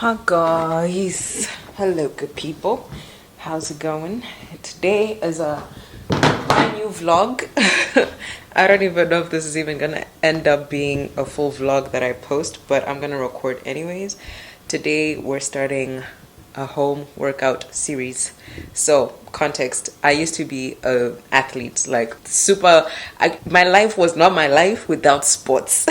Hi guys, hello good people, how's it going? Today is a brand new vlog. I don't even know if this is even gonna end up being a full vlog that I post, but I'm gonna record anyways. Today we're starting a home workout series. So context, I used to be a athlete, like my life was not my life without sports.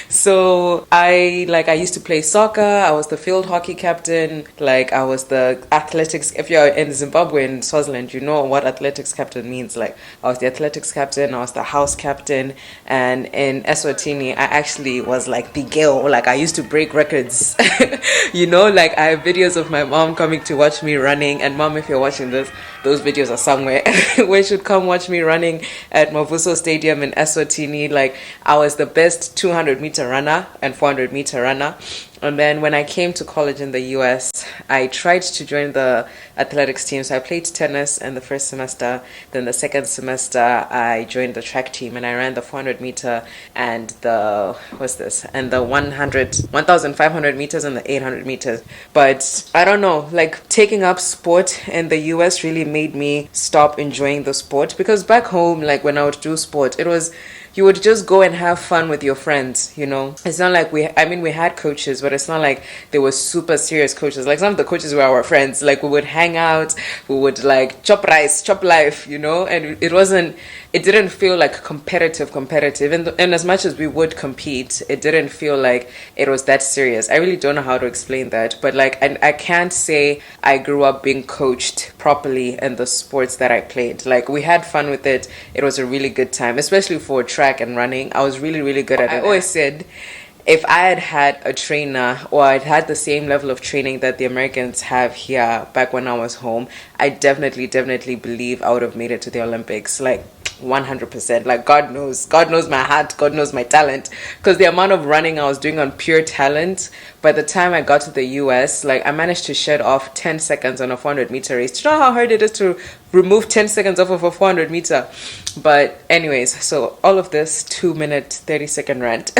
So I used to play soccer. I was the field hockey captain. Like I was the athletics. If you're in Zimbabwe and Swaziland, you know what athletics captain means. Like I was the athletics captain. I was the house captain. And in Eswatini, I actually was like the girl. Like I used to break records. Like I have videos of my mom coming to watch me running. And mom, if you're watching this, those videos are somewhere. We should come watch me running at Mavuso Stadium in Eswatini. Like I was the best 200-meter runner and 400-meter runner. And then when I came to college in the US, I tried to join the athletics team. So I played tennis in the first semester. Then the second semester, I joined the track team and I ran the 400-meter and the 1,500 meters and the 800 meters. But I don't know, like taking up sport in the US really made me stop enjoying the sport, because back home, like when I would do sport, you would just go and have fun with your friends, It's not like we had coaches, but it's not like they were super serious coaches. Like some of the coaches were our friends. Like we would hang out, we would like chop rice, chop life, and it didn't feel like competitive. And as much as we would compete, it didn't feel like it was that serious. I really don't know how to explain that, but like, I can't say I grew up being coached properly in the sports that I played. Like we had fun with it. It was a really good time, especially for track and running. I was really, really good at it. I always said, if I had had a trainer, or I'd had the same level of training that the Americans have here back when I was home, I definitely believe I would have made it to the Olympics. Like 100%. Like God knows my heart, God knows my talent, because the amount of running I was doing on pure talent, by the time I got to the US, like I managed to shed off 10 seconds on a 400-meter race. Do you know how hard it is to remove 10 seconds off of a 400-meter? But anyways, so all of this 2-minute 30-second rant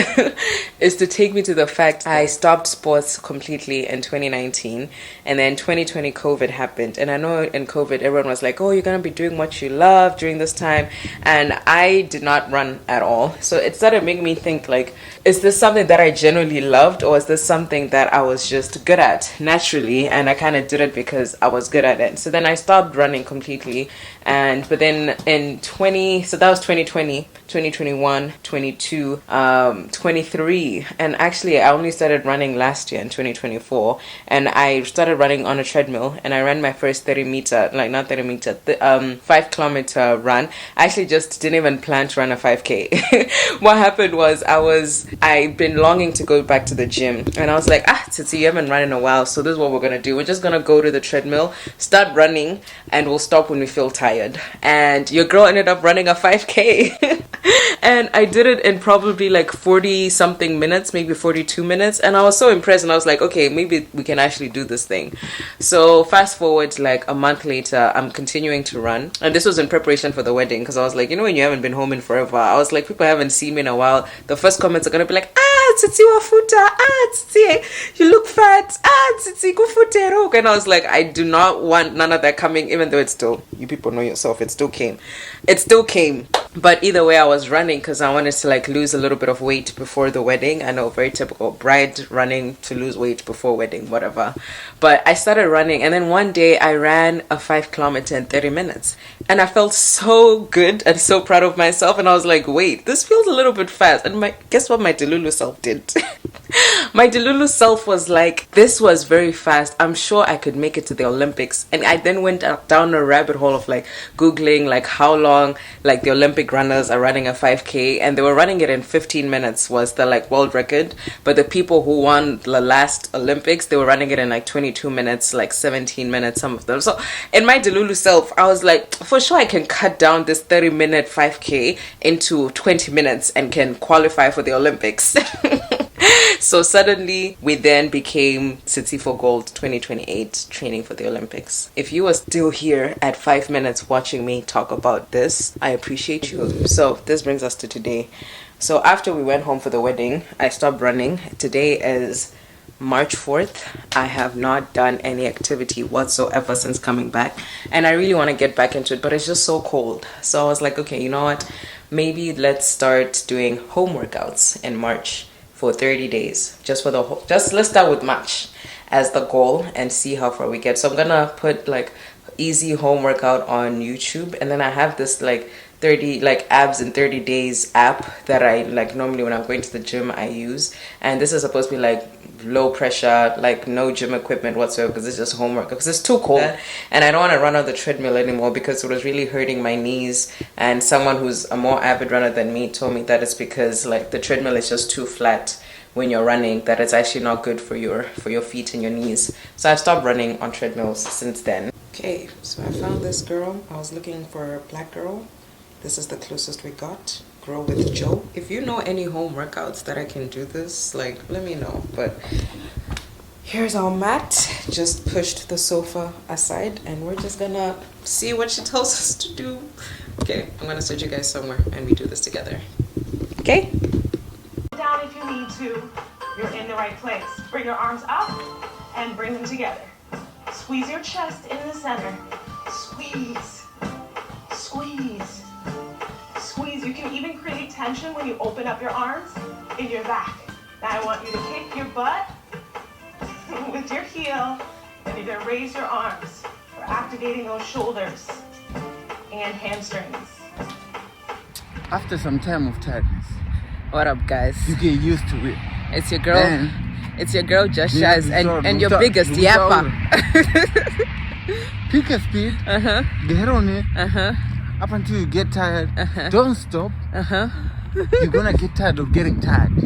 is to take me to the fact I stopped sports completely in 2019, and then 2020 COVID happened. And I know in COVID everyone was like, oh, you're gonna be doing what you love during this time, and I did not run at all. So it started making me think, like, is this something that I genuinely loved, or is this something that I was just good at naturally, and I kind of did it because I was good at it? So then I stopped running completely. But then so that was 2020, 2021, 22, 23, and actually I only started running last year in 2024, and I started running on a treadmill, and I ran my first 5-kilometer run. I actually just didn't even plan to run a 5K. What happened was I've been longing to go back to the gym, and I was like, Titi, you haven't run in a while, so this is what we're gonna do. We're just gonna go to the treadmill, start running, and we'll stop when we feel tired. And your girl ended up running a 5K. And I did it in probably like 40 something minutes, maybe 42 minutes, and I was so impressed, and I was like, okay, maybe we can actually do this thing. So fast forward like a month later, I'm continuing to run, and this was in preparation for the wedding, because I was like, when you haven't been home in forever, I was like, people haven't seen me in a while, the first comments are gonna be like, Titi wafuta, Titi, you look fat, Titi kufutero. And I was like, I do not want none of that coming, even though it's still, you people know yourself, it still came. But either way, I was running because I wanted to like lose a little bit of weight before the wedding. I know, very typical, bride running to lose weight before wedding, whatever. But I started running, and then one day I ran a 5-kilometer in 30 minutes, and I felt so good and so proud of myself. And I was like, wait, this feels a little bit fast. And guess what my Delulu self did? My Delulu self was like, this was very fast, I'm sure I could make it to the Olympics. And I then went down a rabbit hole of like googling like how long like the Olympic runners are running a 5K, and they were running it in 15 minutes was the like world record. But the people who won the last Olympics, they were running it in like 22 minutes, like 17 minutes, some of them. So in my Delulu self, I was like, for sure I can cut down this 30-minute 5K into 20 minutes and can qualify for the Olympics. So suddenly we then became City for Gold 2028, training for the Olympics. If you are still here at 5 minutes watching me talk about this, I appreciate you. So this brings us to today. So after we went home for the wedding, I stopped running. Today is March 4th, I have not done any activity whatsoever since coming back. And I really want to get back into it, but it's just so cold. So I was like, okay, you know what? Maybe let's start doing home workouts in March for 30 days. Just let's start with March as the goal and see how far we get. So I'm gonna put like easy home workout on YouTube, and then I have this like 30 like abs in 30 days app that I like normally when I'm going to the gym I use, and this is supposed to be like low pressure, like no gym equipment whatsoever, because it's just homework, because it's too cold and I don't want to run on the treadmill anymore because it was really hurting my knees. And someone who's a more avid runner than me told me that it's because like the treadmill is just too flat when you're running, that it's actually not good for your feet and your knees. So I've stopped running on treadmills since then. Okay, so I found this girl. I was looking for a black girl. This is the closest we got. Grow with Joe. If you know any home workouts that I can do this, like, let me know. But here's our mat. Just pushed the sofa aside and we're just gonna see what she tells us to do. Okay, I'm gonna set you guys somewhere and we do this together. Okay? Down if you need to. You're in the right place. Bring your arms up and bring them together. Squeeze your chest in the center. Squeeze. Squeeze. Squeeze. You can even create tension when you open up your arms in your back. Now I want you to kick your butt with your heel, and you're gonna raise your arms. We're activating those shoulders and hamstrings. After some time of tiredness, What up, guys? you get used to it. It's your girl. Then, It's your girl Just Shaz and your biggest yapper. Pick a speed, get on it, up until you get tired. Don't stop. You're gonna get tired of getting tired.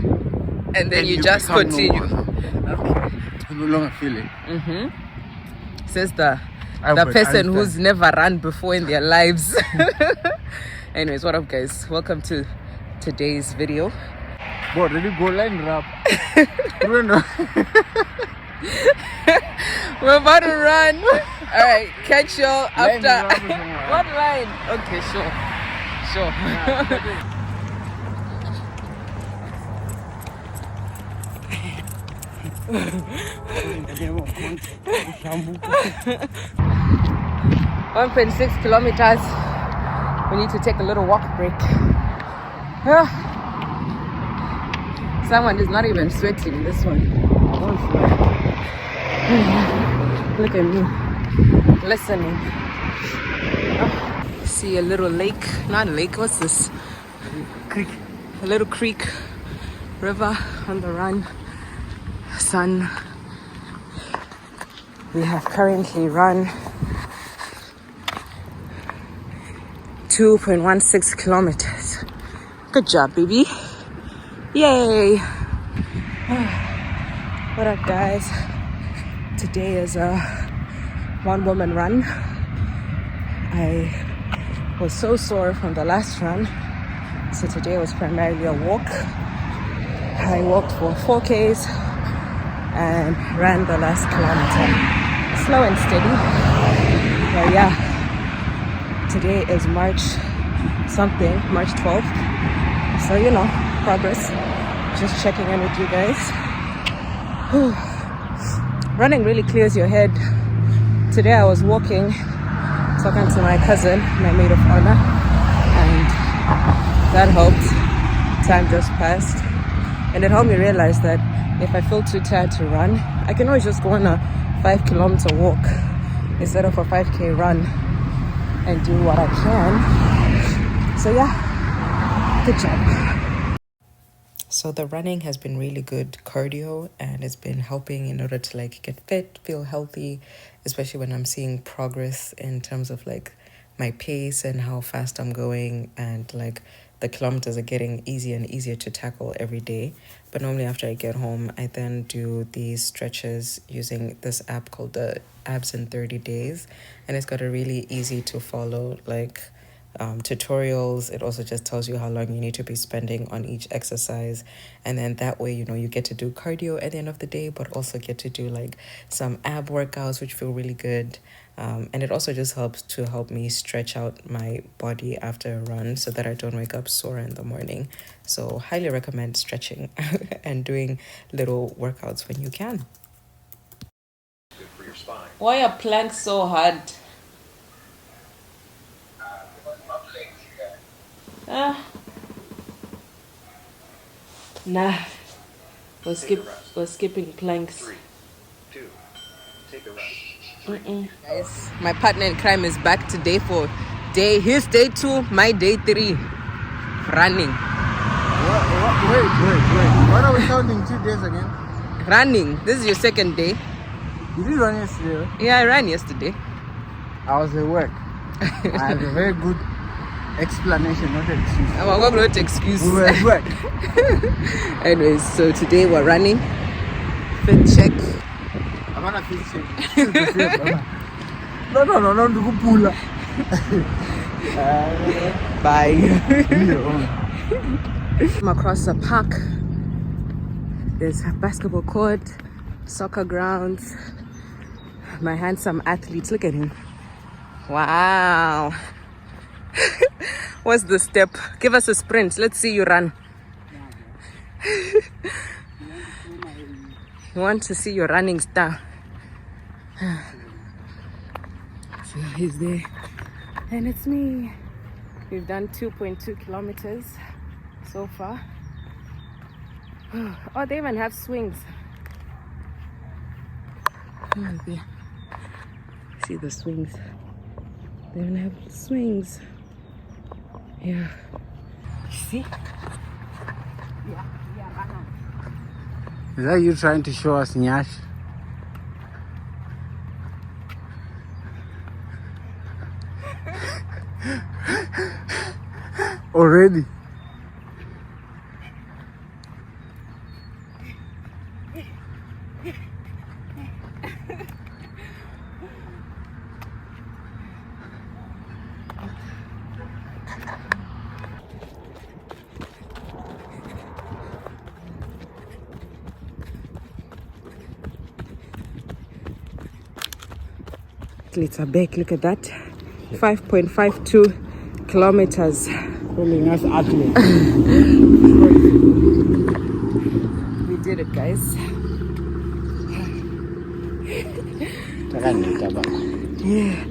And then you just become continue. normal. You no longer feel it. Says the Albert person Einstein. who's never run before in their lives. Anyways, what up, guys? Welcome to today's video. Boy, ready go line rap. We're about to run. All right, catch y'all Line after. rap is alright. What line? Okay, sure. Sure. 1.6 kilometers. We need to take a little walk break. Someone is not even sweating this one. Look at me listening. See a little lake, not a lake, what's this? Creek. A little creek, river on the run, sun. We have currently run 2.16 kilometers. Good job, baby. Yay. What up, guys? Today is a one-woman run. I was so sore from the last run, so today was primarily a walk. I walked for 4Ks and ran the last kilometer. Slow and steady. But yeah, today is March 12th. So, you know, progress. Just checking in with you guys. Running really clears your head. Today I was walking, talking to my cousin, my maid of honor, and that helped. Time just passed. And it helped me realize that if I feel too tired to run, I can always just go on a 5-kilometer walk instead of a 5K run and do what I can. So yeah, good job. So the running has been really good cardio, and it's been helping in order to like get fit, feel healthy, especially when I'm seeing progress in terms of like my pace and how fast I'm going, and like the kilometers are getting easier and easier to tackle every day. But normally after I get home, I then do these stretches using this app called the Abs in 30 Days, and it's got a really easy to follow like tutorials. It also just tells you how long you need to be spending on each exercise, and then that way, you know, you get to do cardio at the end of the day, but also get to do like some ab workouts, which feel really good. And it also just help me stretch out my body after a run so that I don't wake up sore in the morning. So highly recommend stretching and doing little workouts when you can. Good for your spine. Why are planks so hard? Nah, we're skipping planks. 3, 2, take a rest. Guys, my partner in crime is back today for his day 2, my day 3. Running. Wait. What are we counting 2 days again? Running. This is your second day. You did run yesterday? Yeah, I ran yesterday. I was at work. I have a very good explanation, not an excuse. I'm not going to excuse. We were at work. Anyways, so today we're running. Fit check. I'm gonna fix it. No, Ndukupula. Bye. I'm across the park. There's a basketball court, soccer grounds. My handsome athletes, look at him. Wow. What's the step? Give us a sprint. Let's see you run. You want to see your running star. So he's there. And it's me. We've done 2.2 kilometers so far. Oh, they even have swings. Oh, there. See the swings. They even have swings. Yeah. See? Is that you trying to show us Nyash? Already? Athletes are back. Look at that. 5.52 kilometers. Calling us athletes. We did it, guys. Yeah.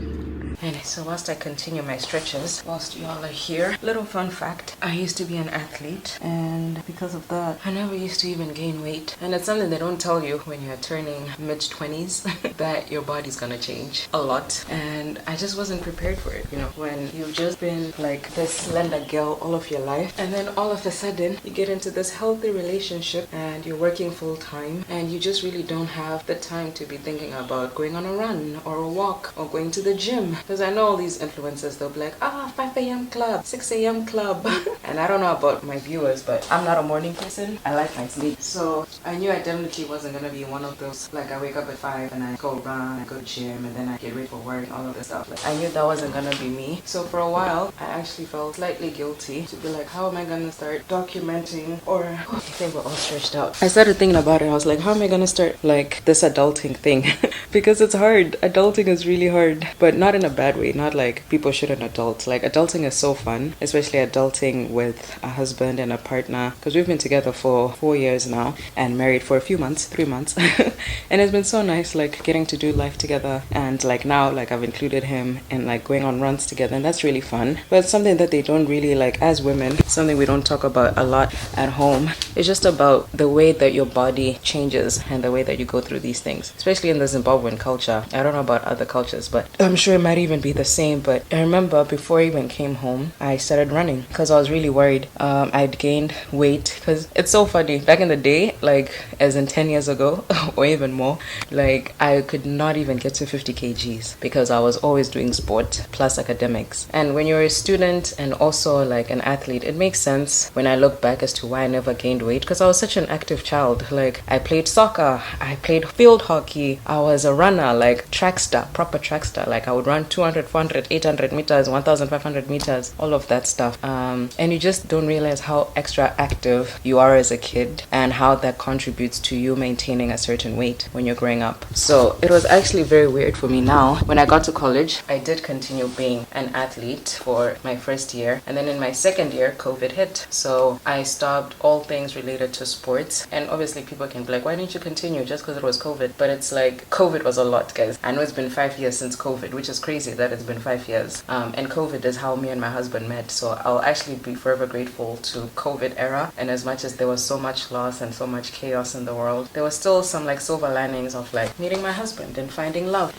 And so whilst I continue my stretches, whilst y'all are here, little fun fact, I used to be an athlete, and because of that, I never used to even gain weight. And it's something they don't tell you when you're turning mid-20s, that your body's gonna change a lot. And I just wasn't prepared for it, you know, when you've just been like this slender girl all of your life, and then all of a sudden, you get into this healthy relationship, and you're working full-time, and you just really don't have the time to be thinking about going on a run, or a walk, or going to the gym. Because I know all these influencers, they'll be like, 5 a.m. club, 6 a.m. club. And I don't know about my viewers, but I'm not a morning person. I like my sleep. So I knew I definitely wasn't going to be one of those, like I wake up at 5 and I go run, I go to gym, and then I get ready for work, all of this stuff. Like, I knew that wasn't going to be me. So for a while, I actually felt slightly guilty to be like, how am I going to start documenting, or I think we're all stretched out. I started thinking about it. I was like, how am I going to start like this adulting thing? Because it's hard. Adulting is really hard, but not in a bad way. Not like people shouldn't adult. Like, adulting is so fun, especially adulting with a husband and a partner, because we've been together for 4 years now and married for a few months, 3 months. And it's been so nice, like, getting to do life together. And like now, like, I've included him in like going on runs together, and that's really fun. But it's something that they don't really, like, as women, something we don't talk about a lot at home. It's just about the way that your body changes and the way that you go through these things, especially in the Zimbabwean culture. I don't know about other cultures, but I'm sure it might even be the same. But I remember before I even came home, I started running because I was really worried I'd gained weight. Because it's so funny, back in the day, like as in 10 years ago or even more, like I could not even get to 50 kgs because I was always doing sport plus academics. And when you're a student and also like an athlete, it makes sense when I look back as to why I never gained weight, because I was such an active child. Like, I played soccer, I played field hockey, I was a runner, like track star, proper track star. Like, I would run 200 300, 400, 800 meters, 1500 meters, all of that stuff. And you just don't realize how extra active you are as a kid and how that contributes to you maintaining a certain weight when you're growing up. So it was actually very weird for me now. When I got to college, I did continue being an athlete for my first year. And then in my second year, COVID hit. So I stopped all things related to sports. And obviously people can be like, why didn't you continue just because it was COVID? But it's like, COVID was a lot, guys. I know it's been 5 years since COVID, which is crazy that it's been 5 years. And COVID is how me and my husband met. So I'll actually be forever grateful to COVID era. And as much as there was so much loss and so much chaos in the world, there was still some like silver linings of like meeting my husband and finding love.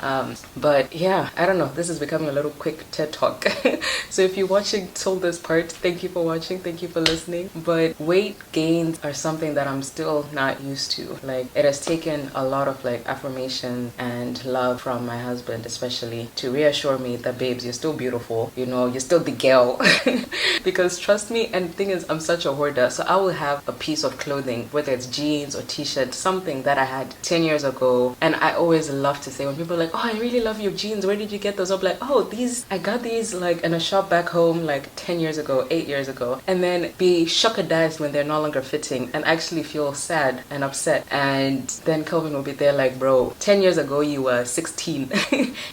But yeah, I don't know. This is becoming a little quick TED talk. So if you're watching till this part, thank you for watching. Thank you for listening. But weight gains are something that I'm still not used to. Like it has taken a lot of like affirmation and love from my husband, especially to reassure me that babes, you're still beautiful. You know, you're still the girl. Because trust me, and the thing is, I'm such a hoarder. So I will have a piece of clothing, whether it's jeans or t-shirt, something that I had 10 years ago. And I always love to say when people are like, oh, I really love your jeans. Where did you get those? I'm like, oh, I got these like in a shop back home like 10 years ago, 8 years ago. And then be shockadized when they're no longer fitting and actually feel sad and upset. And then Kelvin will be there like, bro, 10 years ago you were 16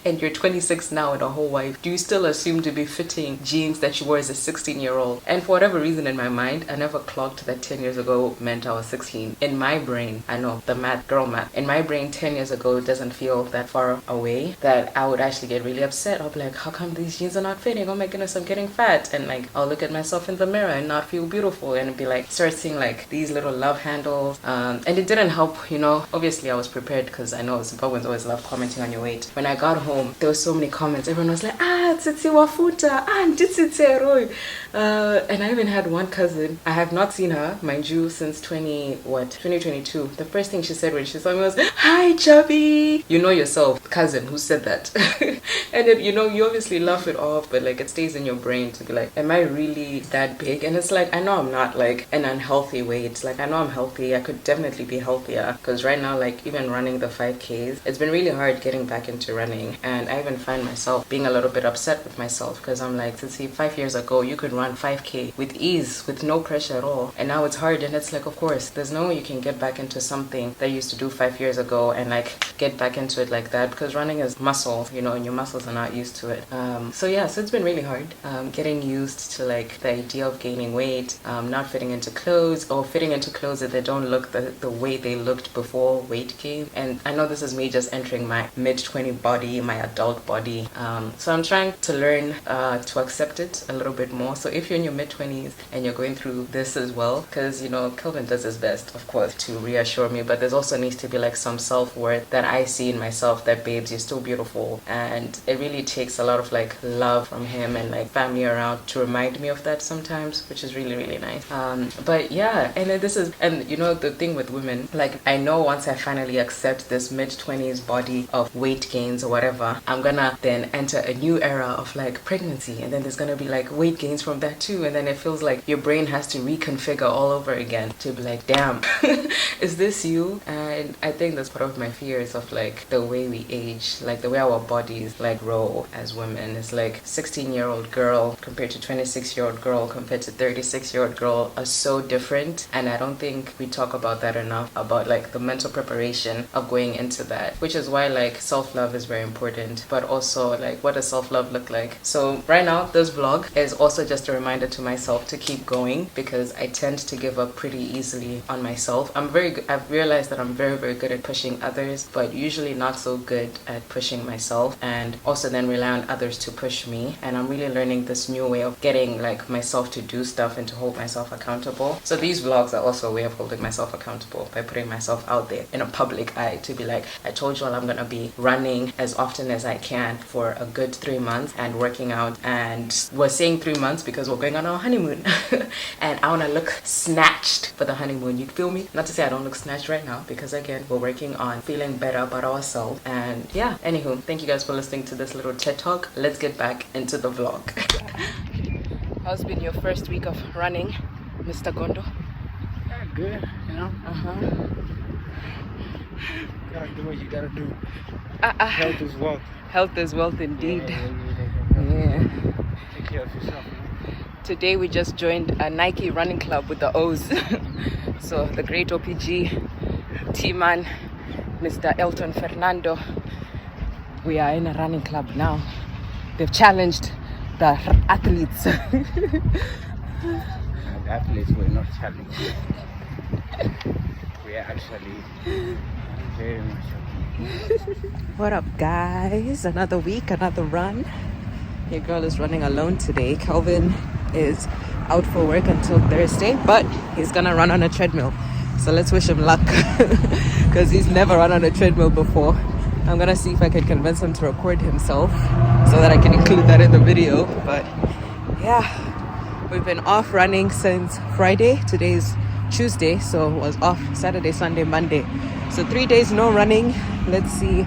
and you're 26 now and a whole wife. Do you still assume to be fitting jeans that you wore as a 16-year-old? And for whatever reason in my mind, I never clocked that 10 years ago meant I was 16. In my brain, I know the math, girl math. In my brain, 10 years ago doesn't feel that far away that I would actually get really upset. I'll be like, how come these jeans are not fitting? Oh my goodness, I'm getting fat. And like, I'll look at myself in the mirror and not feel beautiful and be like, start seeing like these little love handles. And it didn't help, you know. Obviously, I was prepared because I know Zimbabweans always love commenting on your weight. When I got home, there were so many comments. Everyone was like, tsitsi wafuta, nditsitse roy. And I even had one cousin. I have not seen her, mind you, since 2022. The first thing she said when she saw me was, hi, chubby. You know yourself, cousin, who said that? And then, you know, you obviously laugh it off, but like it stays in your brain to be like, am I really that big? And it's like, I know I'm not like an unhealthy weight. Like I know I'm healthy. I could definitely be healthier because right now, like even running the 5Ks, it's been really hard getting back into running. And I even find myself being a little bit upset with myself because I'm like, to see 5 years ago, you could run 5K with ease, with no pressure at all. And now it's hard. And it's like, of course, there's no way you can get back into something that you used to do 5 years ago and like get back into it like that because running is muscle, you know, and your muscles are not used to it. So yeah, so it's been really hard getting used to like the idea of gaining weight, not fitting into clothes or fitting into clothes that they don't look the way they looked before weight gain. And I know this is me just entering my mid-20 body, my adult body. So I'm trying to learn to accept it a little bit more. So if you're in your mid-20s and you're going through this as well, because you know Kelvin does his best, of course, to reassure me, but there's also needs to be like some self-worth that I see in myself that babes, you're still beautiful. And it really takes a lot of like love from him and like family around to remind me of that sometimes, which is really, really nice. But yeah, and this is, and you know, the thing with women, like I know once I finally accept this mid-20s body of weight gains or whatever, I'm gonna then enter a new era of like pregnancy, and then there's gonna be like weight gains from that too, and then it feels like your brain has to reconfigure all over again to be like, damn, is this you? And I think that's part of my fears of like the way we age, like the way our bodies like grow as women. It's like 16-year-old girl compared to 26-year-old girl compared to 36-year-old girl are so different, and I don't think we talk about that enough, about like the mental preparation of going into that, which is why like self-love is very important. But also like, what does self-love look like? So right now this vlog is also just a reminder to myself to keep going, because I tend to give up pretty easily on myself. I've realized that I'm very, very good at pushing others, but usually not so good at pushing myself, and also then rely on others to push me. And I'm really learning this new way of getting like myself to do stuff and to hold myself accountable. So these vlogs are also a way of holding myself accountable by putting myself out there in a public eye to be like, I told you all I'm gonna be running as often as I can for a good 3 months and working out. And we're saying 3 months because we're going on our honeymoon and I want to look snatched for the honeymoon. You feel me? Not to say I don't look snatched right now, because again, we're working on feeling better about ourselves. And yeah, anywho, thank you guys for listening to this little TED talk. Let's get back into the vlog. How's been your first week of running, Mr. Gondo? Yeah, good, you know. Gotta do what you gotta do. Health is wealth. Health is wealth indeed. Yeah. Yeah. Take care of yourself. Today we just joined a Nike running club with the O's. So the great OPG T-Man, Mr. Elton Fernando. We are in a running club now. They've challenged the athletes. The athletes were not challenged. We are actually very much okay. What up, guys? Another week, another run. Your girl is running alone today. Kelvin is out for work until Thursday, but he's gonna run on a treadmill. So let's wish him luck because he's never run on a treadmill before. I'm gonna see if I can convince him to record himself so that I can include that in the video. But yeah, we've been off running since Friday. Today's Tuesday, so it was off Saturday, Sunday, Monday. So 3 days no running. Let's see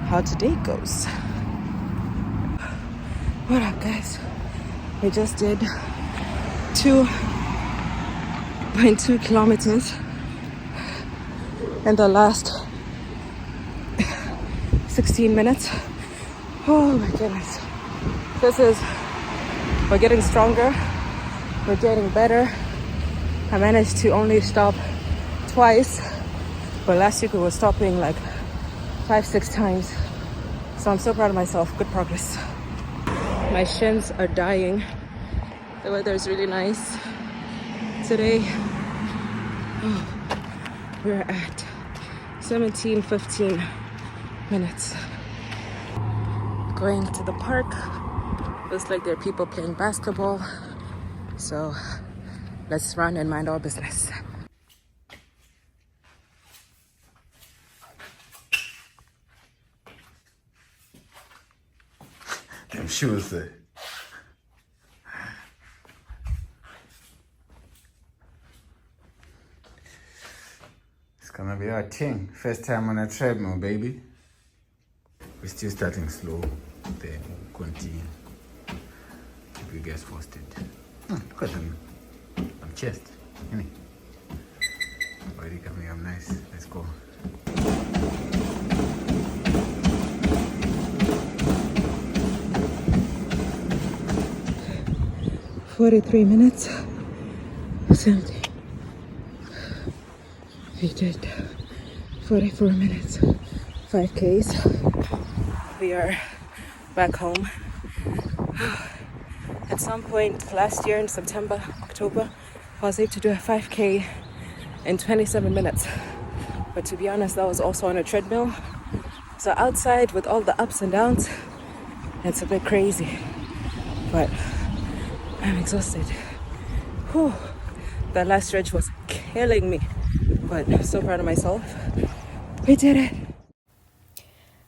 how today goes. What up, guys? We just did 2.2 kilometers in the last 16 minutes. Oh my goodness. We're getting stronger. We're getting better. I managed to only stop twice, but last week we were stopping like 5-6 times. So I'm so proud of myself. Good progress. My shins are dying. The weather is really nice today. We're at 17:15 minutes. Going to the park. Looks like there are people playing basketball. So let's run and mind our business. Them shoes there. It's gonna be our thing. First time on a treadmill, baby. We're still starting slow. Then we'll continue. If you guys forced it. Look at them. I'm chest. Already coming up nice. Let's go. $43 minutes. Something. We did 44 minutes. 5Ks. We are back home. At some point last year in September, October, I was able to do a 5K in 27 minutes. But to be honest, that was also on a treadmill. So outside with all the ups and downs, it's a bit crazy. But I'm exhausted. Whew. That last stretch was killing me. But I'm so proud of myself. We did it.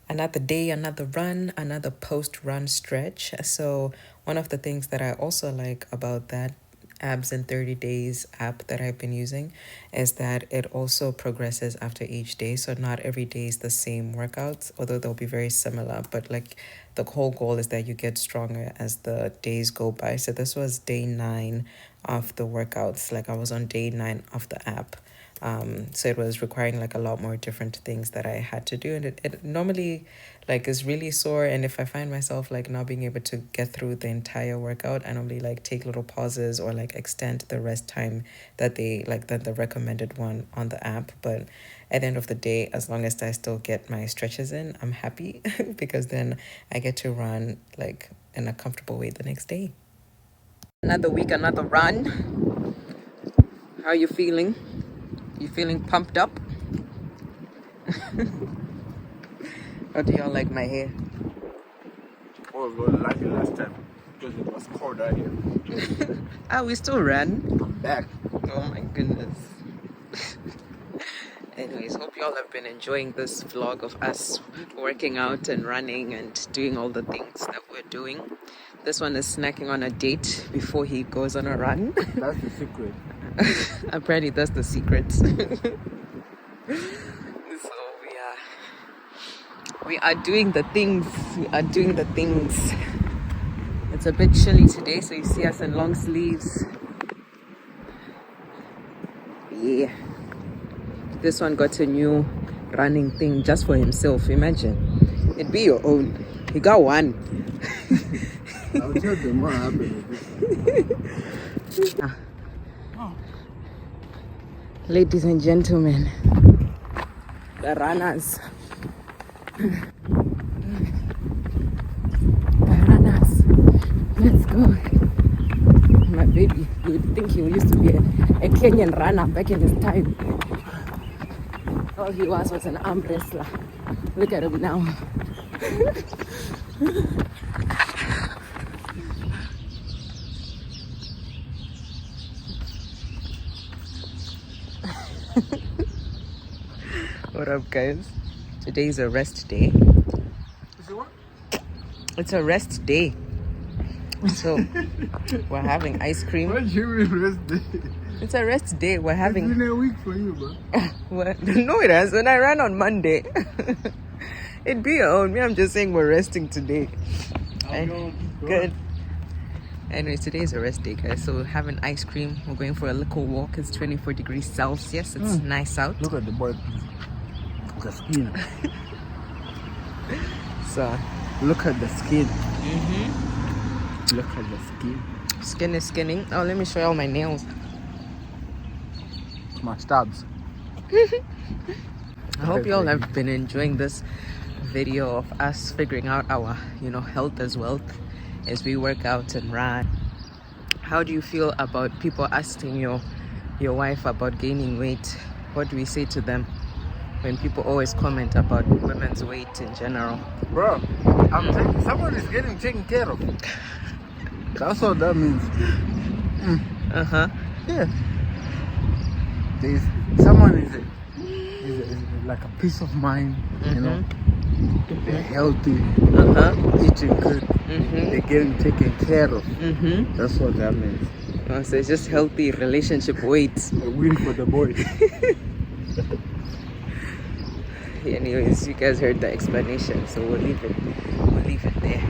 Another day, another run, another post-run stretch. So one of the things that I also like about that Abs in 30 Days app that I've been using is that it also progresses after each day. So not every day is the same workouts, although they'll be very similar. But like the whole goal is that you get stronger as the days go by. So this was day 9 of the workouts. Like I was on day 9 of the app. So it was requiring like a lot more different things that I had to do, and it normally like is really sore. And if I find myself like not being able to get through the entire workout, I normally like take little pauses or like extend the rest time that they like the recommended one on the app. But at the end of the day, as long as I still get my stretches in, I'm happy because then I get to run like in a comfortable way the next day. Another week, another run. How are you feeling? You feeling pumped up? Or do y'all like my hair? Oh, we were lucky last time because it was cold out here. We still ran. I'm back. Oh my goodness. Anyways, hope y'all have been enjoying this vlog of us working out and running and doing all the things that we're doing. This one is snacking on a date before he goes on a run. That's the secret. Apparently that's the secret. So we are doing the things. It's a bit chilly today, so you see us in long sleeves. Yeah. This one got a new running thing just for himself. Imagine. It'd be your own. He got one. I'll tell them what happened. Ladies and gentlemen, the runners. The runners. Let's go. My baby, you would think he used to be a Kenyan runner back in his time. All he was an arm wrestler. Look at him now. What up, guys? Today is a rest day. It's a rest day. So we're having ice cream. What do you mean rest day? It's a rest day. We're having. It's been a week for you, bro. Well, no, it hasn't. I ran on Monday. It'd be your own. Me, I'm just saying we're resting today. Good. Anyway, today is a rest day, guys. So we're having ice cream. We're going for a little walk. It's 24 degrees Celsius. It's nice out. Look at the boy. The skin. So look at the skin. Look at the skin. Skin is skinning. Oh, let me show you all my nails. My stabs. I hope you all have been enjoying this video of us figuring out our, health as wealth as we work out and run. How do you feel about people asking your wife about gaining weight? What do we say to them when people always comment about women's weight in general? Bro, I'm saying someone is getting taken care of. That's what that means. Yeah. Someone is like a peace of mind, They're healthy, eating good, they're getting taken care of. That's what that means. Oh, so it's just healthy relationship weight. A win for the boys. Anyways, you guys heard the explanation, so we'll leave it there.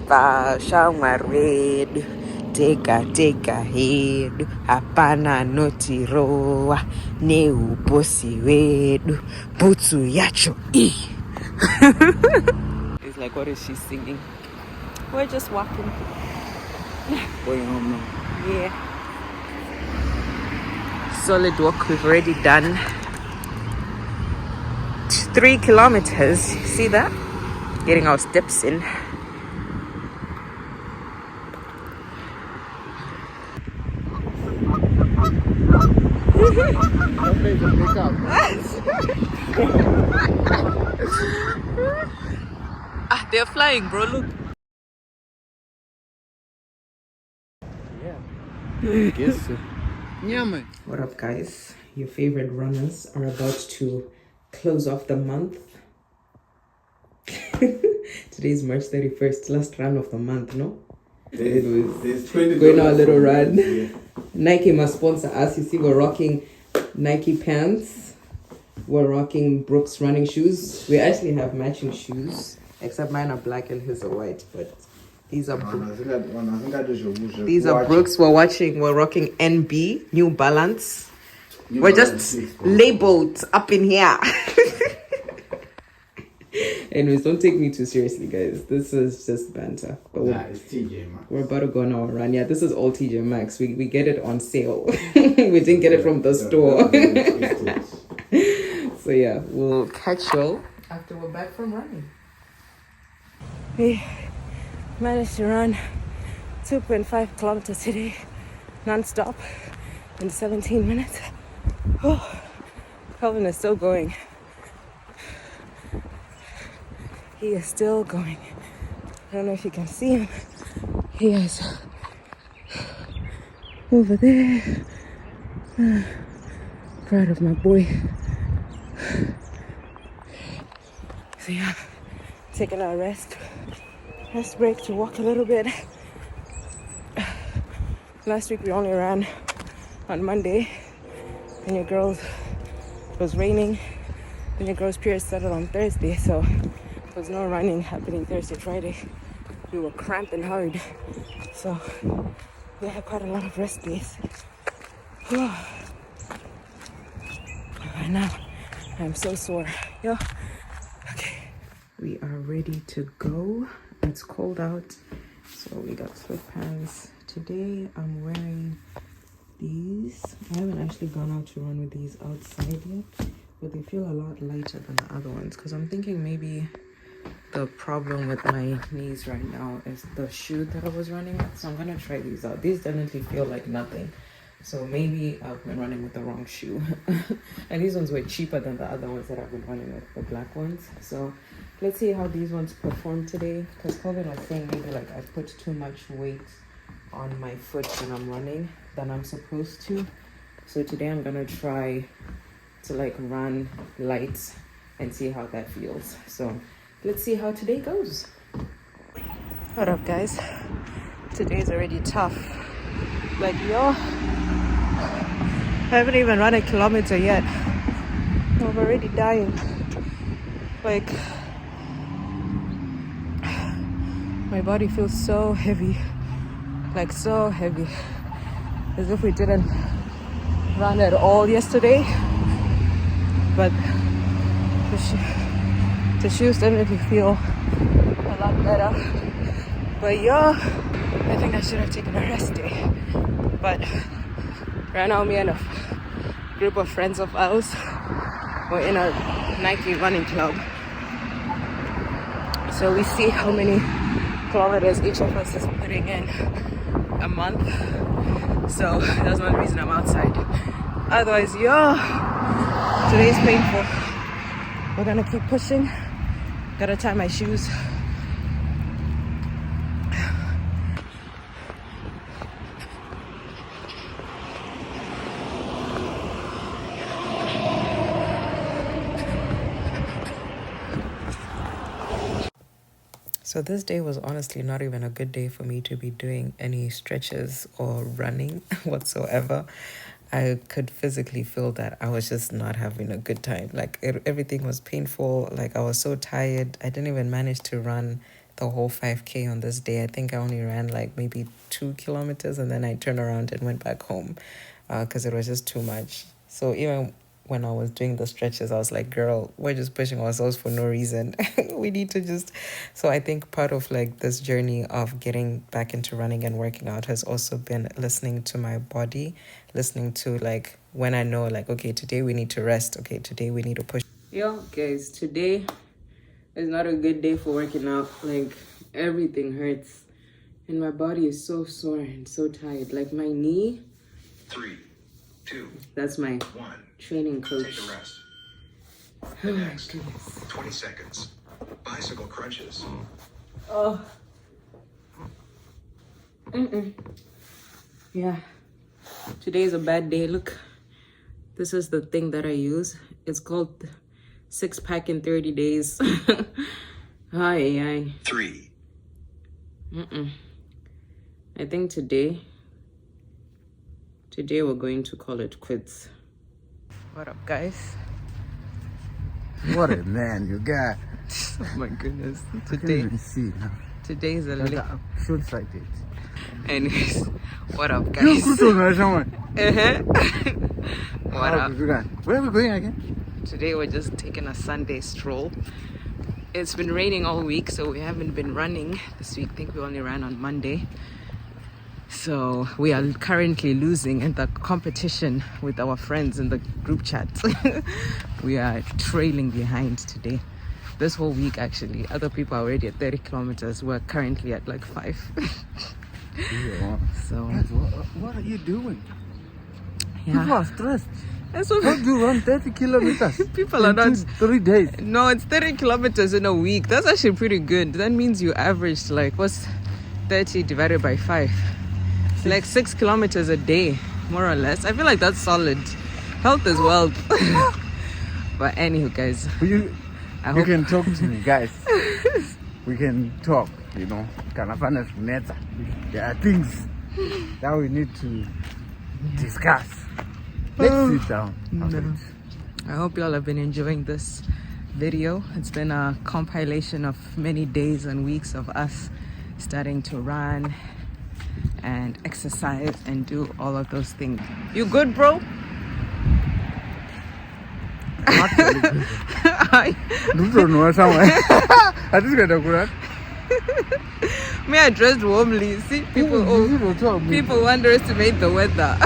Pashawa red, take a head, hapana noti roa, ne uposi wedu, putsu yacho e. It's like, what is she singing? We're just walking. Going home now. Yeah. Solid walk we've already done. 3 kilometers. See that? Getting our steps in. They're flying, bro. Look. Yeah. Guess so. Yeah, man. What up, guys? Your favorite runners are about to close off the month. Today's March 31st, last run of the month, no? There's 20 going on a little run. Yeah. Nike must sponsor us. You see, we're rocking Nike pants. We're rocking Brooks running shoes. We actually have matching shoes, except mine are black and his are white. But these are Brooks. We're rocking NB, New Balance. We're just labeled up in here. Anyways, don't take me too seriously, guys. This is just banter. But it's TJ Maxx. We're about to go on our run. Yeah, this is all TJ Maxx. We get it on sale. We didn't get it from the store. So yeah, we'll catch you after we're back from running. We managed to run 2.5 kilometers today, non-stop, in 17 minutes. Oh, Calvin is still going. He is still going. I don't know if you can see him. He is over there. Proud of my boy. So yeah, taking our rest break to walk a little bit. Last week we only ran on Monday. Then your girls, it was raining. Then your girls' period started on Thursday, so there was no running happening Thursday, Friday. We were cramping hard. So we had quite a lot of rest days. Right now, I'm so sore. Yo. Okay. we are ready to go. It's cold out, so we got sweatpants. Today I'm wearing these. I haven't actually gone out to run with these outside yet, but they feel a lot lighter than the other ones because I'm thinking maybe the problem with my knees right now is the shoe that I was running with. So I'm gonna try these out. These definitely feel like nothing, so maybe I've been running with the wrong shoe. And these ones were cheaper than the other ones that I've been running with, the black ones. So let's see how these ones perform today, because Colvin was saying maybe like I put too much weight on my foot when I'm running than I'm supposed to. So today I'm gonna try to like run light and see how that feels. So let's see how today goes. What up, guys? Today's already tough. Like, yo, I haven't even run a kilometer yet. I'm already dying. Like, my body feels so heavy. Like, so heavy. As if we didn't run at all yesterday. But the shoes definitely feel a lot better. But yeah, I think I should have taken a rest day. But right now, me and a group of friends of ours, we're in a Nike running club. So we see how many kilometers each of us is putting in a month. So that's one reason I'm outside. Otherwise, yeah, today's painful. We're gonna keep pushing. Gotta tie my shoes. So this day was honestly not even a good day for me to be doing any stretches or running whatsoever. I could physically feel that I was just not having a good time. Like everything was painful. Like I was so tired. I didn't even manage to run the whole 5K on this day. I think I only ran like maybe 2 kilometers and then I turned around and went back home because it was just too much. So even when I was doing the stretches, I was like, girl, we're just pushing ourselves for no reason. We need to just... So I think part of like this journey of getting back into running and working out has also been listening to my body, listening to like when I know like, okay, today we need to rest. Okay, today we need to push. Yo, guys, today is not a good day for working out. Like everything hurts and my body is so sore and so tired. Like my knee. 3, 2, that's my 1. Training coach. Take a rest. Oh my Next, goodness. 20 seconds. Bicycle crunches. Oh. Yeah. Today is a bad day. Look, this is the thing that I use. It's called 6-pack in 30 days. Aye. 3. I think today we're going to call it quits. What up, guys? What a man you got. Oh my goodness. Today's a like shoots like it. Anyways, what up, guys? What up? Where are we going again? Today we're just taking a Sunday stroll. It's been raining all week, so we haven't been running this week. I think we only ran on Monday. So we are currently losing in the competition with our friends in the group chat. We are trailing behind today. This whole week, actually, other people are already at 30 kilometers. We're currently at like 5. Yeah. So what are you doing? Yeah. People are stressed. So how do you run 30 kilometers? People are not 3 days. No, it's 30 kilometers in a week. That's actually pretty good. That means you averaged like what's 30 divided by 5? Like 6 kilometers a day, more or less. I feel like that's solid. Health is wealth. But anywho, guys, you can talk to me, guys. We can talk, you know. There are things that we need to discuss. Let's sit down. I hope you all have been enjoying this video. It's been a compilation of many days and weeks of us starting to run and exercise and do all of those things. You good, bro? don't know somewhere. I just got a good. Me, I dressed warmly. See, people underestimate the weather.